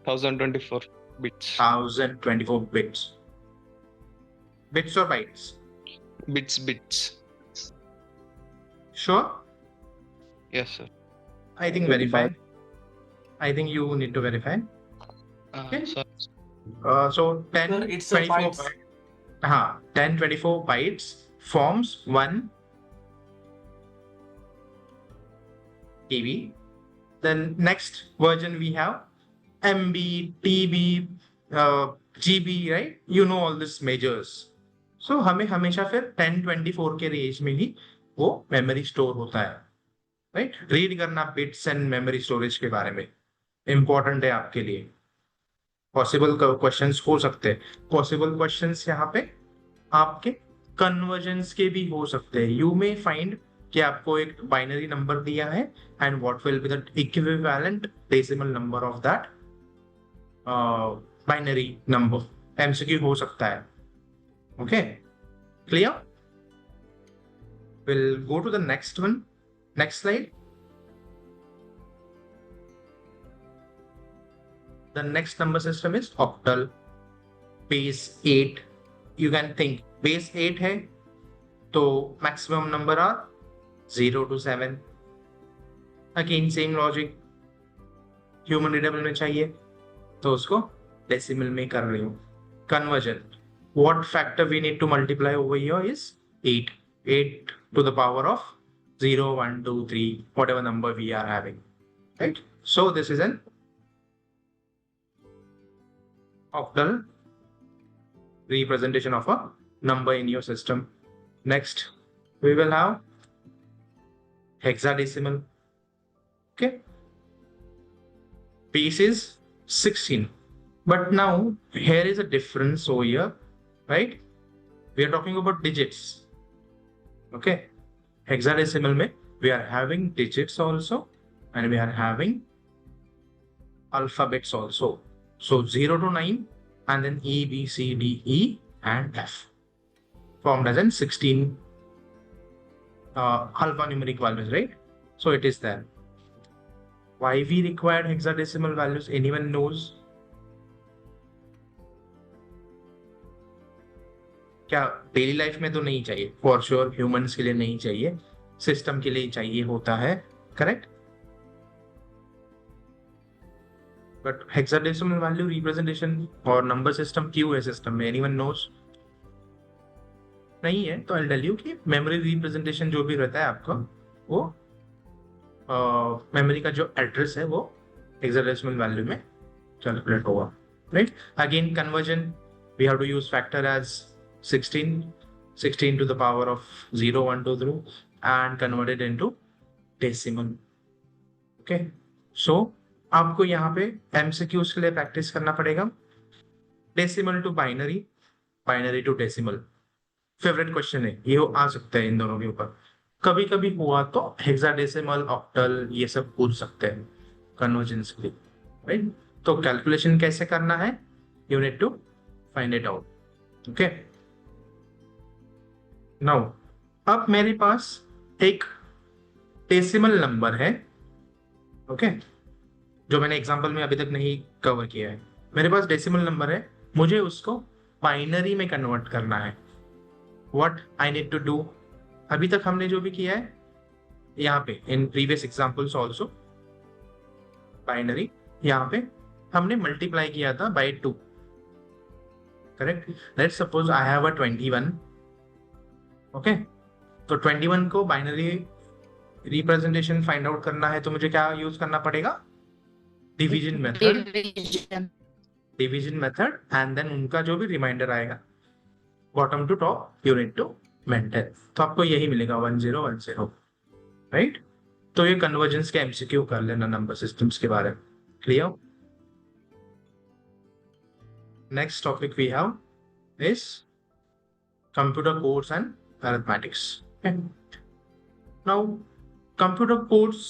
1024 bits. 1024 bits. Bits or bytes? Bits. Sure? Yes, sir. I think verify. I think you need to verify. Okay. Sir. So 10, Sir, it's a 24 bytes. 1024 bytes forms 1 KB. Then next version we have MB, TB, GB, right? You know all these measures. So हमें हमेशा फिर 1024 के range में ही वो memory store होता है, right. Read करना bits and memory storage के बारे में इंपॉर्टेंट है आपके लिए. पॉसिबल क्वेश्चंस हो सकते हैं. पॉसिबल क्वेश्चंस यहाँ पे आपके कन्वर्जन्स के भी हो सकते हैं. यू मे फाइंड कि आपको एक बाइनरी नंबर दिया है and what will be the equivalent decimal number of that binary number MCQ हो सकता है. Okay, clear? Will go to the next one. Next slide. The next number system is octal. Base 8. You can think base 8 है तो maximum number are 0 to 7. Again same logic. Human readable में चाहिए तो उसको decimal में कर रही हूँ. Conversion. What factor we need to multiply over here is 8. 8 to the power of 0, 1, 2, 3, whatever number we are having. Right? So this is an octal representation of a number in your system. Next, we will have hexadecimal. Okay, base is 16, but now here is a difference over here, right? We are talking about digits. Okay, hexadecimal mein we are having digits also and we are having alphabets also. So 0 to 9 and then E, B, C, D, E and F formed as in 16 alphanumeric values, right? So it is there. Why we required hexadecimal values? Anyone knows? क्या daily life में तो नहीं चाहिए, for sure humans के लिए नहीं चाहिए, system के लिए चाहिए होता है, correct? But hexadecimal value representation और number system क्यों है सिस्टम में? Anyone knows? नहीं है तो I'll tell you कि memory representation जो भी रहता है आपका वो मेमोरी का जो एड्रेस है वो hexadecimal value में कैलकुलेट होगा, right? Again conversion we have to use factor as 16 to the power of 0, 1, 2, 3 and convert it into decimal. Okay, so आपको यहाँ पे MCQs के लिए प्रैक्टिस करना पड़ेगा. Decimal to binary, binary to decimal favourite question है, ये आ सकता है इन दोनों के ऊपर. कभी कभी हुआ तो हेक्साडेसिमल, ऑक्टल ये सब पूछ सकते हैं कन्वर्जेंस के लिए, राइट? तो कैलकुलेशन कैसे करना है, you need to find it out. Okay, now अब मेरे पास एक डेसिमल नंबर है, ओके, जो मैंने एग्जांपल में अभी तक नहीं कवर किया है. मेरे पास डेसिमल नंबर है, मुझे उसको बाइनरी में कन्वर्ट करना है. What I need to do? अभी तक हमने जो भी किया है यहाँ पे in previous examples also binary, यहाँ पे हमने मल्टीप्लाई किया था by 2, correct? Let's suppose I have a 21. Okay, तो 21 को बाइनरी रिप्रेजेंटेशन फाइंड आउट करना है तो मुझे क्या यूज करना पड़ेगा? डिवीजन मेथड एंड देन उनका जो भी रिमाइंडर आएगा bottom to top you need to maintain. तो आपको यही मिलेगा 1010, राइट? तो ये कन्वर्जेंस के एमसीक्यू कर लेना नंबर सिस्टम्स के बारे में. Clear? Next topic we have is computer codes and arithmetics. Now computer codes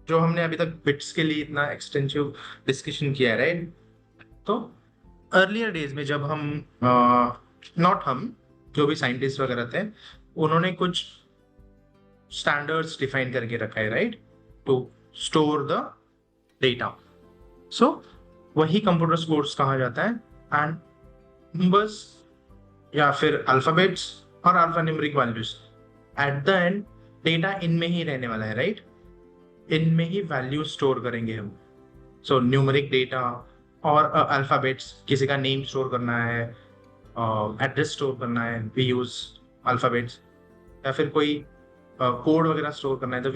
जो हमने अभी तक बिट्स के लिए इतना एक्सटेंसिव डिस्कशन किया है, राइट? तो अर्लियर डेज में जब हम नॉट हम जो भी साइंटिस्ट वगैरह थे उन्होंने कुछ स्टैंडर्ड्स डिफाइन करके रखा है, right, to store the data. So वही कंप्यूटर कोड्स कहा जाता है. एंड नंबर्स या फिर अल्फाबेट्स और alphanumeric values eight the and data इनमें ही रहने वाला है, राइट? इनमें ही वैल्यू स्टोर करेंगे हम. सो न्यूमेरिक डेटा और अल्फाबेट्स, किसी का नेम स्टोर करना है, एड्रेस स्टोर करना है, वी यूज अल्फाबेट्स. या फिर कोई कोड वगैरह स्टोर करना है तो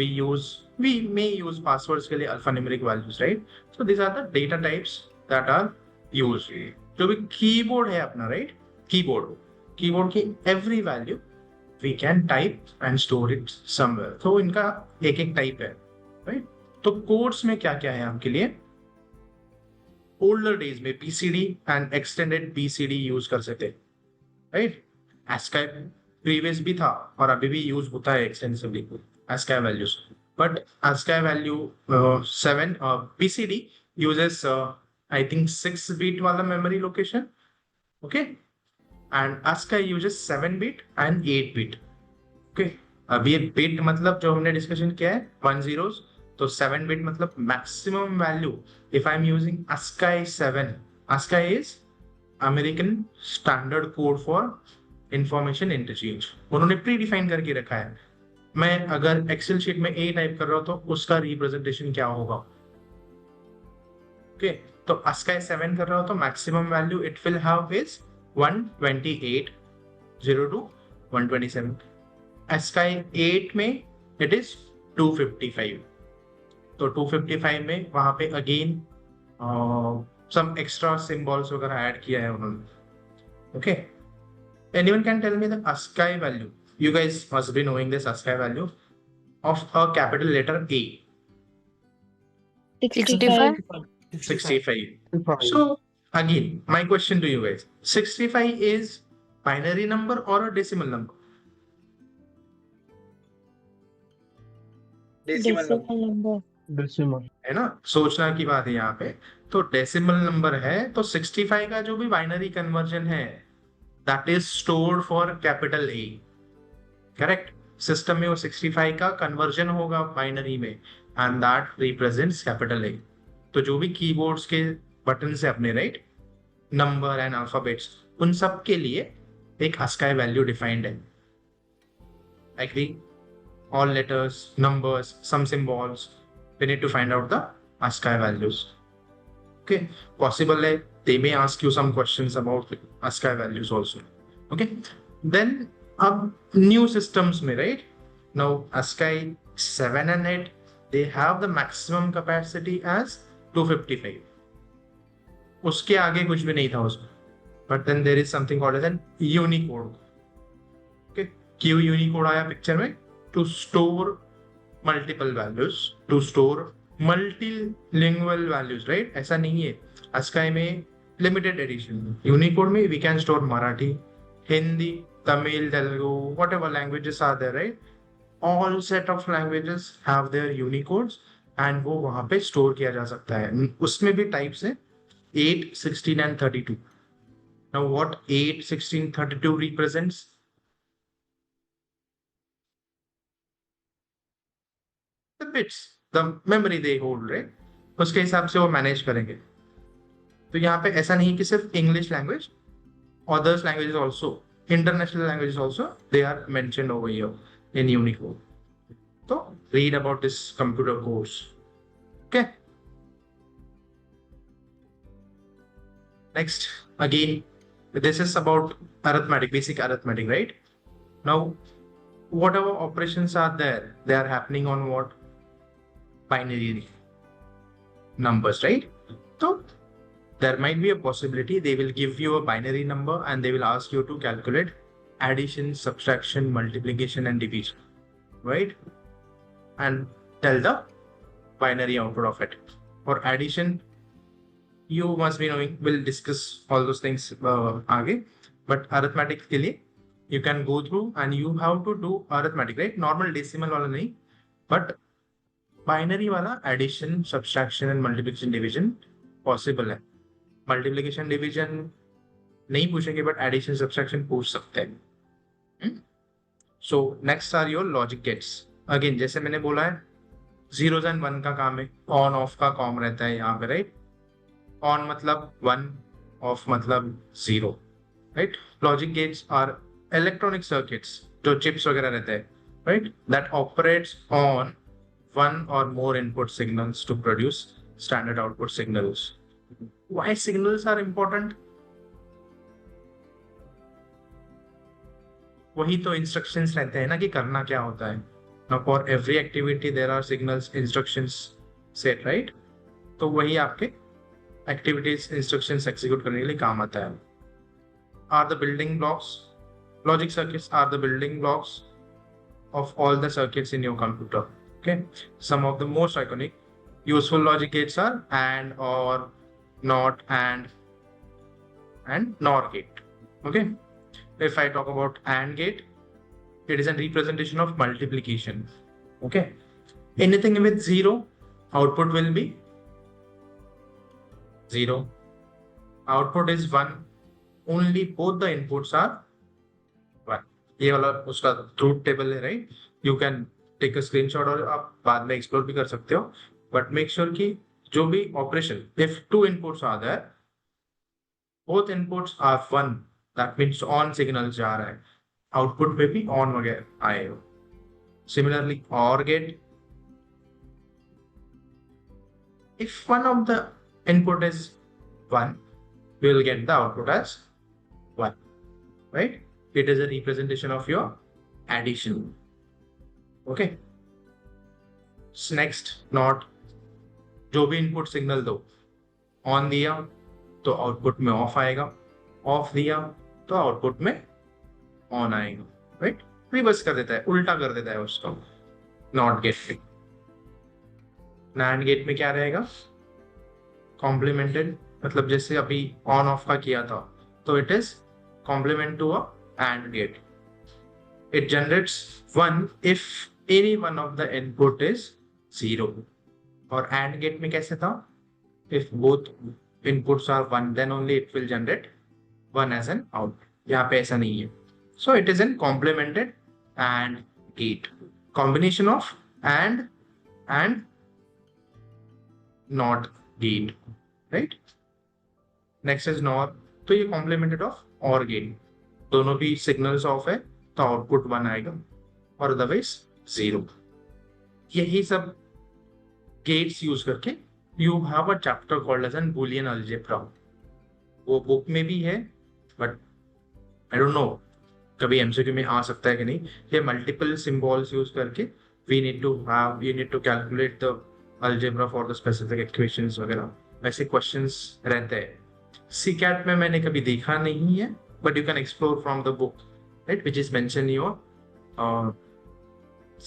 वी मे यूज पासवर्ड्स के लिए alphanumeric values, right? So this are the data types that are use. जो भी कीबोर्ड है अपना, राइट, कीबोर्ड की every value we can type and store it somewhere. तो इनका एक एक टाइप है, राइट? तो कोड्स में क्या क्या है आपके लिए? ओल्डर डेज में PCD and extended PCD use कर सकते, राइट? ASCII प्रीवियस भी था और अभी भी यूज होता है extensively ASCII values. But ASCII value 7 PCD uses I think 6-bit वाला memory location. Okay, and ASCII uses 7-bit and 8-bit. Okay, अब ये bit मतलब जो हमने discussion किया है 1 zeros, तो 7-bit मतलब maximum value. If I'm using ASCII 7, ASCII is American Standard Code for Information Interchange. उन्होंने प्री डिफाइन करके रखा है. मैं अगर एक्सेल शीट में A टाइप कर रहा हूं तो उसका रिप्रेजेंटेशन क्या होगा. ओके, तो ASCII 7 कर रहा हो तो maximum value it will have is 128 02 127. ASCII 8 में इट इज 255. तो 255 में वहां पे अगेन सम एक्स्ट्रा सिंबल्स वगैरह ऐड किया है उन्होंने. Okay, anyone can tell me the ASCII value? You guys must be knowing this ASCII value of a capital letter A. 65. 65. So again, my question to you guys: 65 is binary number or a decimal number? Decimal number. Decimal number. Decimal. है ना, सोचना की बात है यहाँ पे. तो decimal number है, तो 65 का जो भी बाइनरी कन्वर्जन है that is stored for capital A. Correct, system में वो 65 का कन्वर्जन होगा बाइनरी में and that represents capital A. तो जो भी कीबोर्ड्स के बटन से अपने राइट नंबर एंड अल्फाबेट्स, उन सब के लिए एक ASCII वैल्यू डिफाइंड है. Agree? all letters, numbers, some symbols, we need to find out the ASCII values. Okay, possible hai they may ask you some questions about ASCII values also. Okay, then new systems mein, right now ASCII 7 and 8 they have the maximum capacity as 255. उसके आगे कुछ भी नहीं था उसमें. But then there is something called as an Unicode. Okay, क्यों Unicode आया picture में? To store multiple values, to store multilingual values, right? ऐसा नहीं है. ASCII में limited edition, Unicode में we can store Marathi, Hindi, Tamil, Telugu, whatever languages are there, right? All set of languages have their Unicodes and वो वहाँ पे store किया जा सकता है. उसमें भी types हैं 8, 16 and 32. Now what 8, 16, 32 represents? The bits, the memory they hold, right? उसके हिसाब से वो मैनेज करेंगे. तो यहाँ पे ऐसा नहीं कि सिर्फ English language, others languages also, international languages also, they are mentioned over here in Unicode. तो read about this computer course. Okay, next again this is about arithmetic, basic arithmetic, right? Now whatever operations are there, they are happening on what? Binary numbers, right? So there might be a possibility they will give you a binary number and they will ask you to calculate addition, subtraction, multiplication and division, right? And tell the binary output of it. For addition, you must be knowing, we'll discuss all those things आगे, but arithmetic के लिए you can go through and you have to do arithmetic, right? Normal decimal वाला नहीं, but binary वाला addition, subtraction and multiplication division possible है. Multiplication division नहीं पूछेंगे but addition subtraction पूछ सकते हैं. So next are your logic gates. Again जैसे मैंने बोला है 0s and 1 का काम है, ऑन ऑफ का कॉम रहता है यहाँ पे, राइट? ऑन मतलब 1, ऑफ मतलब 0, right? Logic gates are electronic circuits जो चिप्स वगैरह रहते हैं, right? That operates on one or more input signals to produce standard output signals. Why signals are important? वही तो instructions रहते हैं ना कि करना क्या होता है. Now for every activity there are signals, instructions set, right? तो वही आपके activities, instructions execute करने के लिए काम आता है. Are the building blocks, logic circuits are the building blocks of all the circuits in your computer. Okay, some of the most iconic useful logic gates are AND, OR, NOT, and NOR gate. Okay, if I talk about AND gate, it is a representation of multiplication. Okay, anything with 0, output will be 0. Output is 1. Only both the inputs are 1. ये वाला उसका truth table है, right? You can take a screenshot और आप बाद में explore भी कर सकते हो, बट मेक श्योर कि जो भी operation, if 2 inputs are there, both inputs are 1, that means on signal जा रहा है, आउटपुट पे भी ऑन वगैरह आएगा. सिमिलरली और gate, if one of the input is 1, we will get the output as 1, right? It is a representation of your addition. Okay. Next, not, जो भी इनपुट सिग्नल दो, ऑन दिया तो आउटपुट में ऑफ आएगा, ऑफ दिया तो आउटपुट में ऑन आएगा, राइट? रिवर्स कर देता है, उल्टा कर देता है उसको. नॉट गेट पे, नैंड गेट में क्या रहेगा? कॉम्प्लीमेंटेड, मतलब जैसे अभी ऑन ऑफ का किया था तो it is complement to a and gate. It generates 1 if any one of the input is 0. और एंड गेट में कैसे था? If both inputs are 1 then only it will generate 1 as an output. यहाँ पे ऐसा नहीं है. So it is an complemented and gate, combination of and not gate, right? Next is nor, तो ये कॉम्प्लीमेंटेड ऑफ और गेट. दोनों भी सिग्नल्स ऑफ है तो आउटपुट 1 आएगा और अदरवाइज 0. यही सब गेट्स यूज करके you have a chapter called as an boolean algebra. वो बुक में भी है, बट आई डोंट नो कभी एमसीक्यू में आ सकता है कि नहीं. ये मल्टीपल सिंबल्स यूज करके you need to calculate the algebra for the specific equations वगैरह, वैसे क्वेश्चंस रहते हैं. सीकैट में मैंने कभी देखा नहीं है, but you can explore from the book, right, which is mention your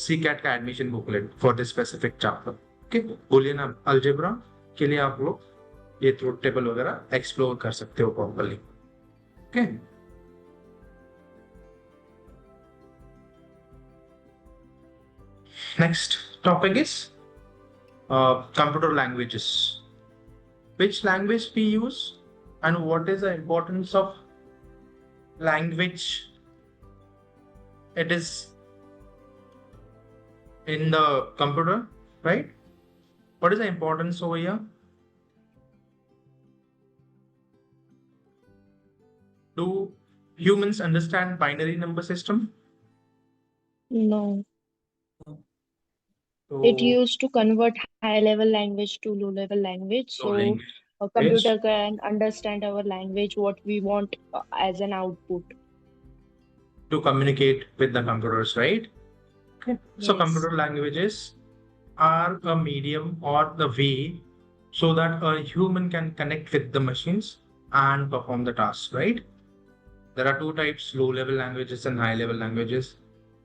CCAT का admission booklet for this specific chapter. Okay, Boolean algebra के लिए आप लोग ये ट्रूथ टेबल वगैरह एक्सप्लोर कर सकते हो properly. Okay, next topic is computer languages. Which language we use and what is the importance of language? It is in the computer, right? What is the importance over here? Do humans understand binary number system? No. So, It used to convert high level language to low level language. So language. a computer can understand our language, what we want as an output. To communicate with the computers, right? Okay. So Yes. computer languages are a medium or the way so that a human can connect with the machines and perform the tasks, right? There are two types, low level languages and high level languages.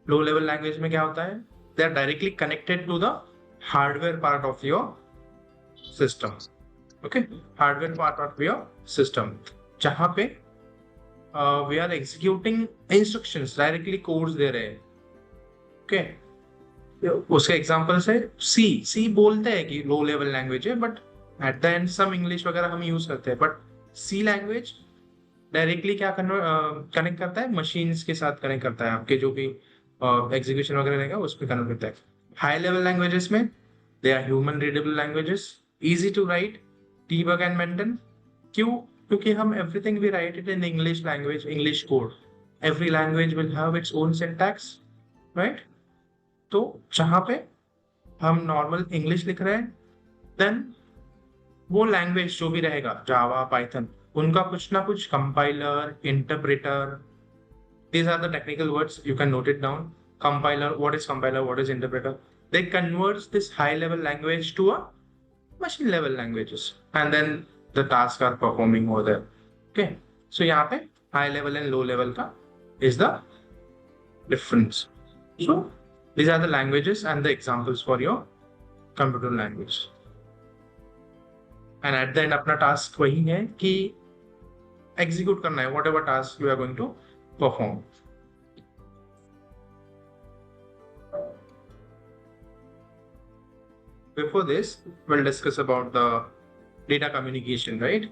Low level language में क्या होता है? They are directly connected to the hardware part of your system. Okay, hardware part of your system, जहाँ पे we are executing instructions, directly codes दे रहे हैं. Okay, उसके examples है सी बोलते हैं कि लो लेवल लैंग्वेज है, but at the end some English वगैरह हम यूज करते हैं, बट सी लैंग्वेज डायरेक्टली क्या कनेक्ट करता है? मशीन्स के साथ कनेक्ट करता है, आपके जो भी एग्जीक्यूशन वगैरह रहेगा उस पर कनेक्ट करता है. हाई लेवल लैंग्वेजेस में they are human readable languages, easy to write, debug and maintain. क्यों? क्योंकि हम everything we write it in English language, English code. Every language will have its own syntax, right? तो जहाँ पे हम normal English लिख रहे हैं, देन वो लैंग्वेज जो भी रहेगा, जावा, पाइथन, उनका कुछ ना कुछ compiler, interpreter, these are the technical words, you can note it down. Compiler, what is compiler, what is interpreter? They converts this high level language to a machine level languages, and then the tasks are performing over there. Okay, so यहाँ पे high level and low level का is the difference. So these are the languages and the examples for your computer language. And at the end अपना task वही है कि execute करना है whatever task you are going to perform. Before this, we'll discuss about the data communication, right?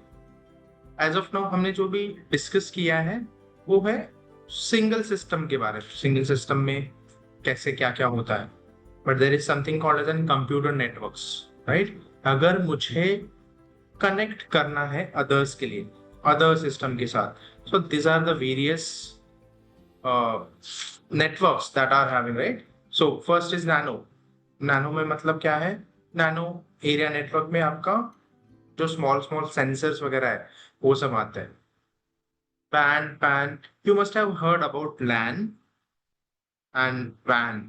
As of now हमने जो भी discuss किया है वो है सिंगल सिस्टम के बारे में, सिंगल सिस्टम में कैसे क्या क्या होता है. But there is something called as an computer networks, right? अगर मुझे कनेक्ट करना है अदर्स के लिए, अदर सिस्टम के साथ, so this are the various networks that are having, right? So first is nano. Nano में मतलब क्या है? नैनो एरिया नेटवर्क में आपका जो स्मॉल स्मॉल सेंसर्स वगैरह है वो सब आता है. PAN, you must have heard about LAN and WAN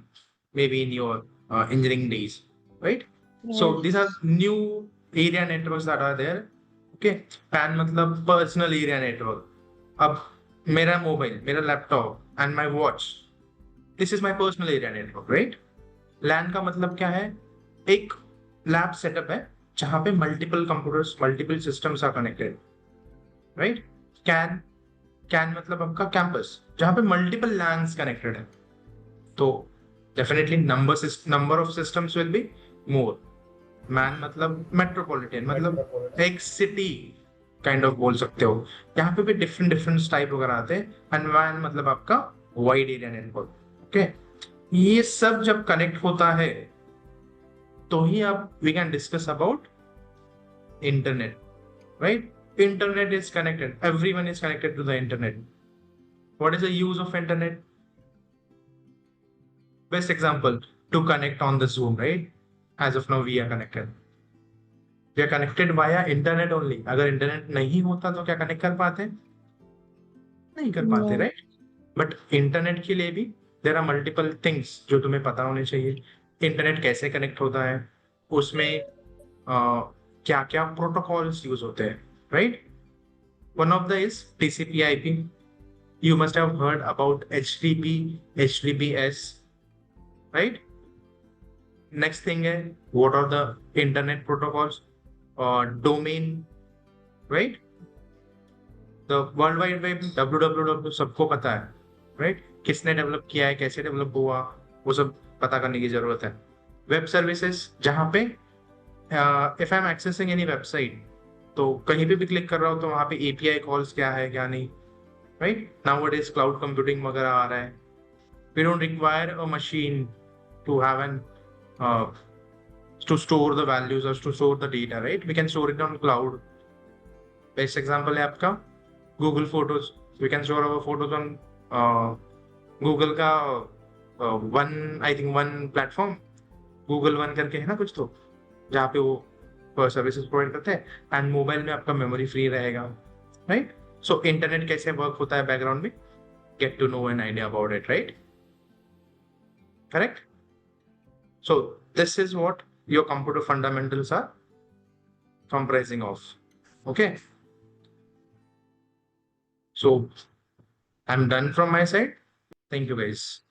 maybe in your engineering days, right? So Yes. these are new area networks that are there. Okay, PAN मतलब personal area network. अब मेरा mobile, मेरा laptop and my watch, this is my personal area network, right? LAN का मतलब क्या है? एक lab setup है जहां पे multiple computers, multiple systems are connected, right? Can मतलब आपका कैंपस जहां पे मल्टीपल लैन्स कनेक्टेड है. तो definitely number of systems will be more. Man मतलब मेट्रोपॉलिटन, मतलब एक सिटी काइंड ऑफ बोल सकते हो. यहाँ पे भी डिफरेंट डिफरेंट टाइप वगैरह आते हैं. एंड वैन मतलब आपका वाइड एरिया नेटवर्क. ओके, ये सब जब कनेक्ट होता है तो ही आप we can discuss about internet, right? Internet is connected, everyone is connected to the internet. What is the use of internet? Best example, to connect on the Zoom, right? As of now we are connected, via internet only. अगर internet नहीं होता तो क्या connect कर पाते? नहीं कर पाते, No. राइट? बट इंटरनेट के लिए भी देयर आर मल्टीपल थिंग्स जो तुम्हें पता होने चाहिए. इंटरनेट कैसे कनेक्ट होता है, उसमें क्या क्या प्रोटोकॉल्स यूज होते हैं, right? One of the is TCP/IP. You must have heard about HTTP, HTTPS, right? Next thing is what are the internet protocols? Domain, right? The World Wide Web, www, सबको पता है, right? किसने develop किया है, कैसे develop हुआ, वो सब पता करने की जरूरत है. वेब सर्विसेज, जहाँ पे if I'm accessing any website, तो कहीं पे भी क्लिक कर रहा हो तो वहां पे API कॉल्स क्या है क्या नहीं, राइट? नाउअडेज क्लाउड कंप्यूटिंग वगैरह आ रहा है. We don't require a machine to have an to store the values और to store the data, right? We can store it on cloud. Best example है आपका Google photos. We can store our photos on Google का one platform, Google one करके है ना कुछ, तो जहाँ पे वो सर्विसेज प्रोवाइड करते हैं. एंड मोबाइल में आपका मेमोरी फ्री रहेगा, राइट? सो इंटरनेट कैसे वर्क होता है बैकग्राउंड में, get to know an idea about it, right? Correct? So this is what your computer fundamentals are comprising of. Okay, so I'm done from my side. Thank you guys.